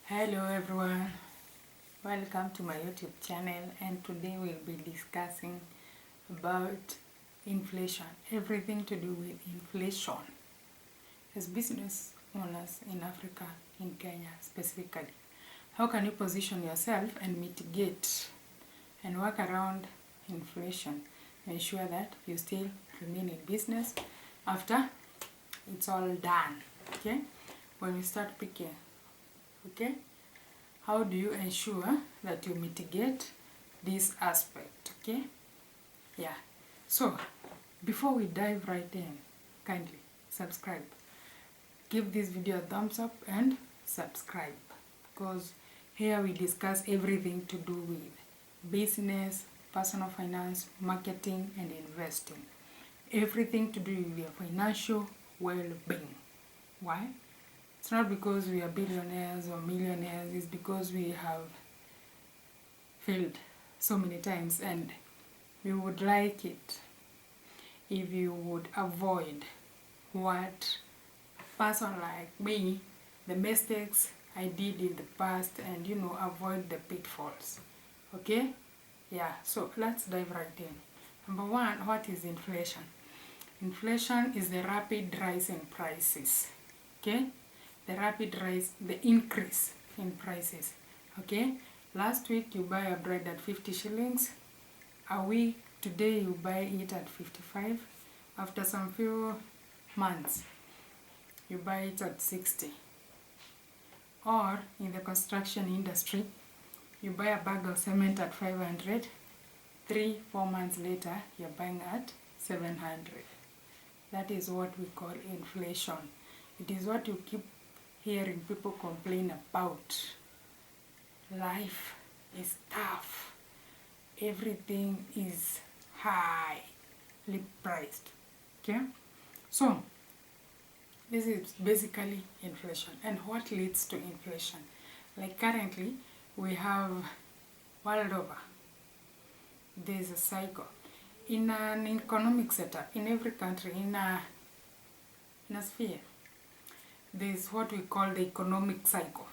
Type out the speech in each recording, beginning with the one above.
Hello everyone, welcome to my YouTube channel, and today we'll be discussing about inflation, everything to do with inflation as business owners in Africa, in Kenya specifically. How can you position yourself and mitigate and work around inflation, ensure that you still remain in business after it's all done, okay? When we start picking, okay, how do you ensure that you mitigate this aspect, okay? Yeah, so before we dive right in, kindly subscribe, give this video a thumbs up and subscribe, because here we discuss everything to do with business, personal finance, marketing and investing, everything to do with your financial well-being. Why? It's not because we are billionaires or millionaires, it's because we have failed so many times, and we would like it if you would avoid what a person like me, the mistakes I did in the past, and avoid the pitfalls. Okay? Yeah, so let's dive right in. Number one, what is inflation? Inflation is the rapid rise in prices. Okay? The rapid rise, the increase in prices. Okay, last week you buy a bread at 50 shillings. A week today you buy it at 55. After some few months you buy it at 60. Or in the construction industry, you buy a bag of cement at 500. 3-4 months later you're buying at 700. That is what we call inflation. It is what you keep hearing people complain about. Life is tough. Everything is highly priced. Okay? So, this is basically inflation. And what leads to inflation? Like currently, we have world over, there's a cycle. In an economic setup, in every country, in a sphere, there's what we call the economic cycle.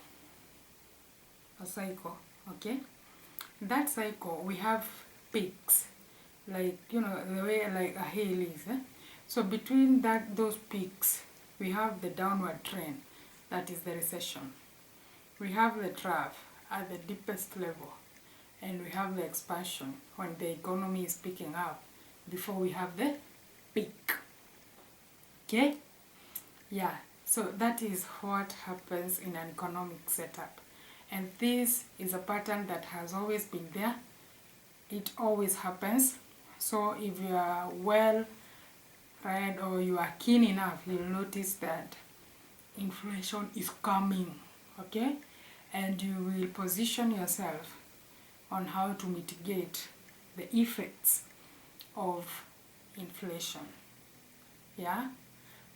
A cycle, okay? That cycle, we have peaks, like, the way like a hill is. So between those peaks, we have the downward trend, that is the recession. We have the trough at the deepest level, and we have the expansion when the economy is picking up before we have the peak. Okay? Yeah. So that is what happens in an economic setup. And this is a pattern that has always been there. It always happens. So if you are well read or you are keen enough, you'll notice that inflation is coming. Okay? And you will position yourself on how to mitigate the effects of inflation. Yeah?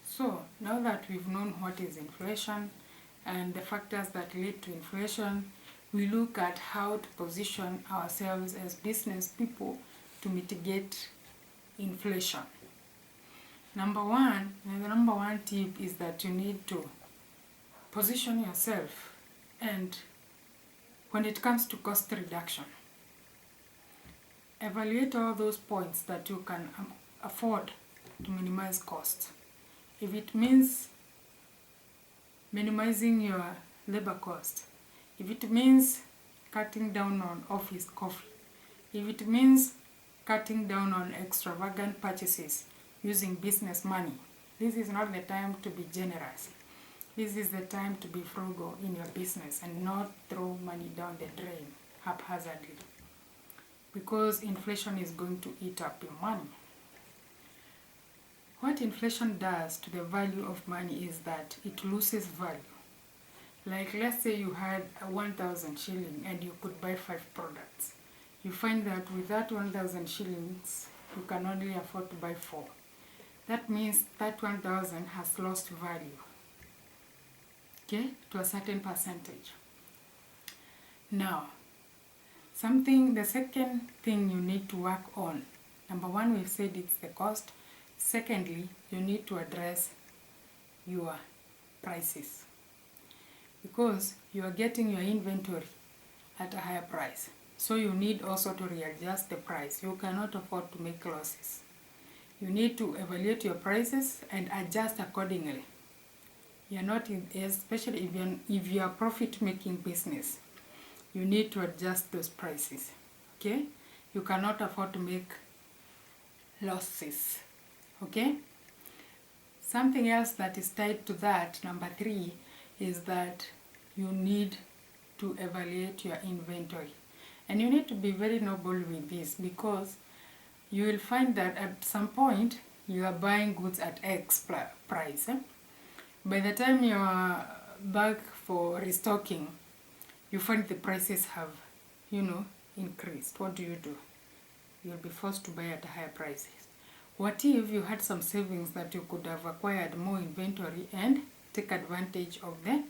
So, now that we've known what is inflation and the factors that lead to inflation, we look at how to position ourselves as business people to mitigate inflation. The number one tip is that you need to position yourself, and when it comes to cost reduction, evaluate all those points that you can afford to minimize costs. If it means minimizing your labor cost, if it means cutting down on office coffee, if it means cutting down on extravagant purchases using business money, this is not the time to be generous. This is the time to be frugal in your business and not throw money down the drain haphazardly, because inflation is going to eat up your money. What inflation does to the value of money is that it loses value. Like, let's say you had 1,000 shilling and you could buy 5 products. You find that with that 1,000 shillings, you can only afford to buy 4. That means that 1,000 has lost value, okay, to a certain percentage. Now, the second thing you need to work on, number one, we've said it's the cost. Secondly, you need to address your prices. because you are getting your inventory at a higher price. So you need also to readjust the price. You cannot afford to make losses. You need to evaluate your prices and adjust accordingly. You're not in, especially if you are profit-making business, you need to adjust those prices. Okay? You cannot afford to make losses. Okay? Something else that is tied to that, number 3, is that you need to evaluate your inventory. And you need to be very noble with this, because you will find that at some point you are buying goods at X price. By the time you are back for restocking, you find the prices have, increased. What do? You'll be forced to buy at higher prices. What if you had some savings that you could have acquired more inventory and take advantage of the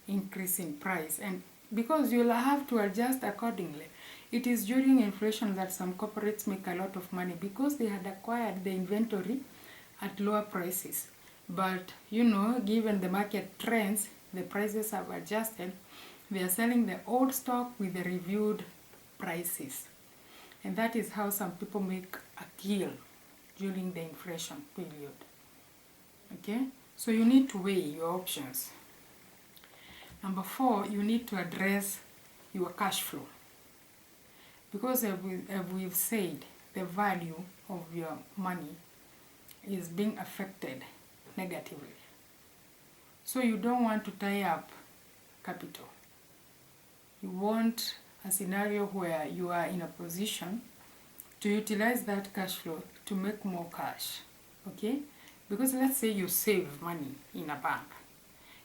increase in price? And because you'll have to adjust accordingly. It is during inflation that some corporates make a lot of money, because they had acquired the inventory at lower prices. But, given the market trends, the prices have adjusted. They are selling the old stock with the reviewed prices. And that is how some people make a kill during the inflation period. Okay? So you need to weigh your options. Number 4, you need to address your cash flow. Because as we've said, the value of your money is being affected negatively. So you don't want to tie up capital. You want a scenario where you are in a position to utilize that cash flow to make more cash. Okay? Because let's say you save money in a bank.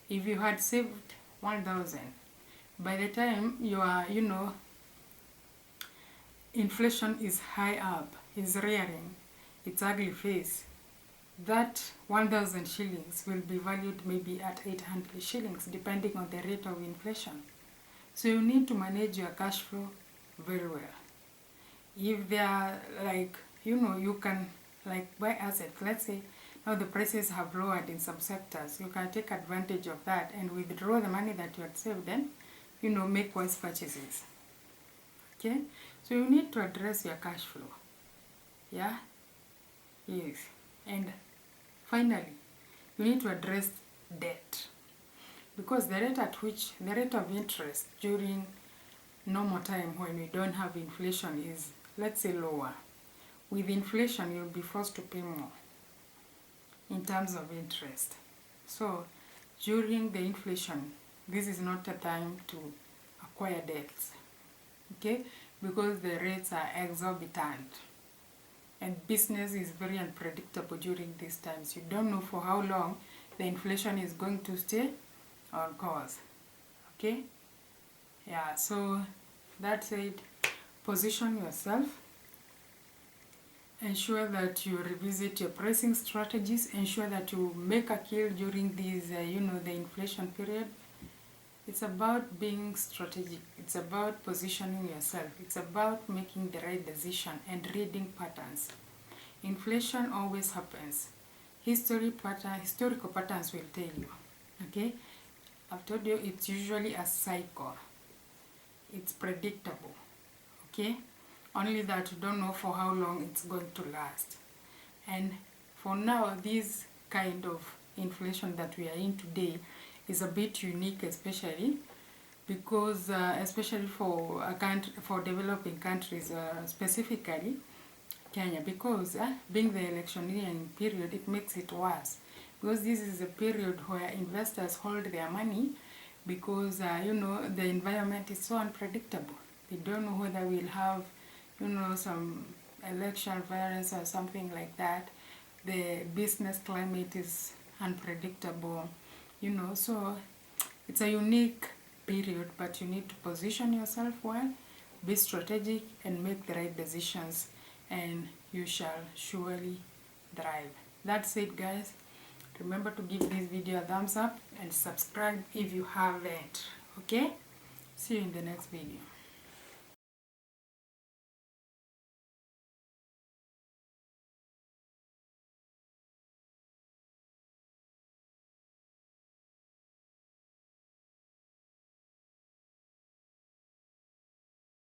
If you had saved 1,000, by the time you are, inflation is high up, is rearing its ugly face, that 1,000 shillings will be valued maybe at 800 shillings, depending on the rate of inflation. So you need to manage your cash flow very well. If they are you can buy assets. Let's say now the prices have lowered in some sectors. You can take advantage of that and withdraw the money that you had saved, then, make wise purchases. Okay? So you need to address your cash flow. Yeah? Yes. And finally, you need to address debt. Because the rate of interest during normal time when we don't have inflation is, let's say, lower. With inflation, you'll be forced to pay more in terms of interest. So during the inflation, this is not a time to acquire debts. Okay? Because the rates are exorbitant. And business is very unpredictable during these times. You don't know for how long the inflation is going to stay on course. Okay? Yeah, so that's it. Position yourself. Ensure that you revisit your pricing strategies. Ensure that you make a kill during these, the inflation period. It's about being strategic. It's about positioning yourself. It's about making the right decision and reading patterns. Inflation always happens. Historical patterns will tell you. Okay? I've told you it's usually a cycle. It's predictable. Okay? Only that you don't know for how long it's going to last. And for now, this kind of inflation that we are in today is a bit unique, especially because especially for developing countries, specifically Kenya, because being the electioneering period, it makes it worse, because this is a period where investors hold their money, because the environment is so unpredictable. They don't know whether we'll have some election violence or something like that. The business climate is unpredictable. So it's a unique period, but you need to position yourself well, be strategic, and make the right decisions, and you shall surely thrive. That's it, guys. Remember to give this video a thumbs up and subscribe if you haven't. Okay? See you in the next video.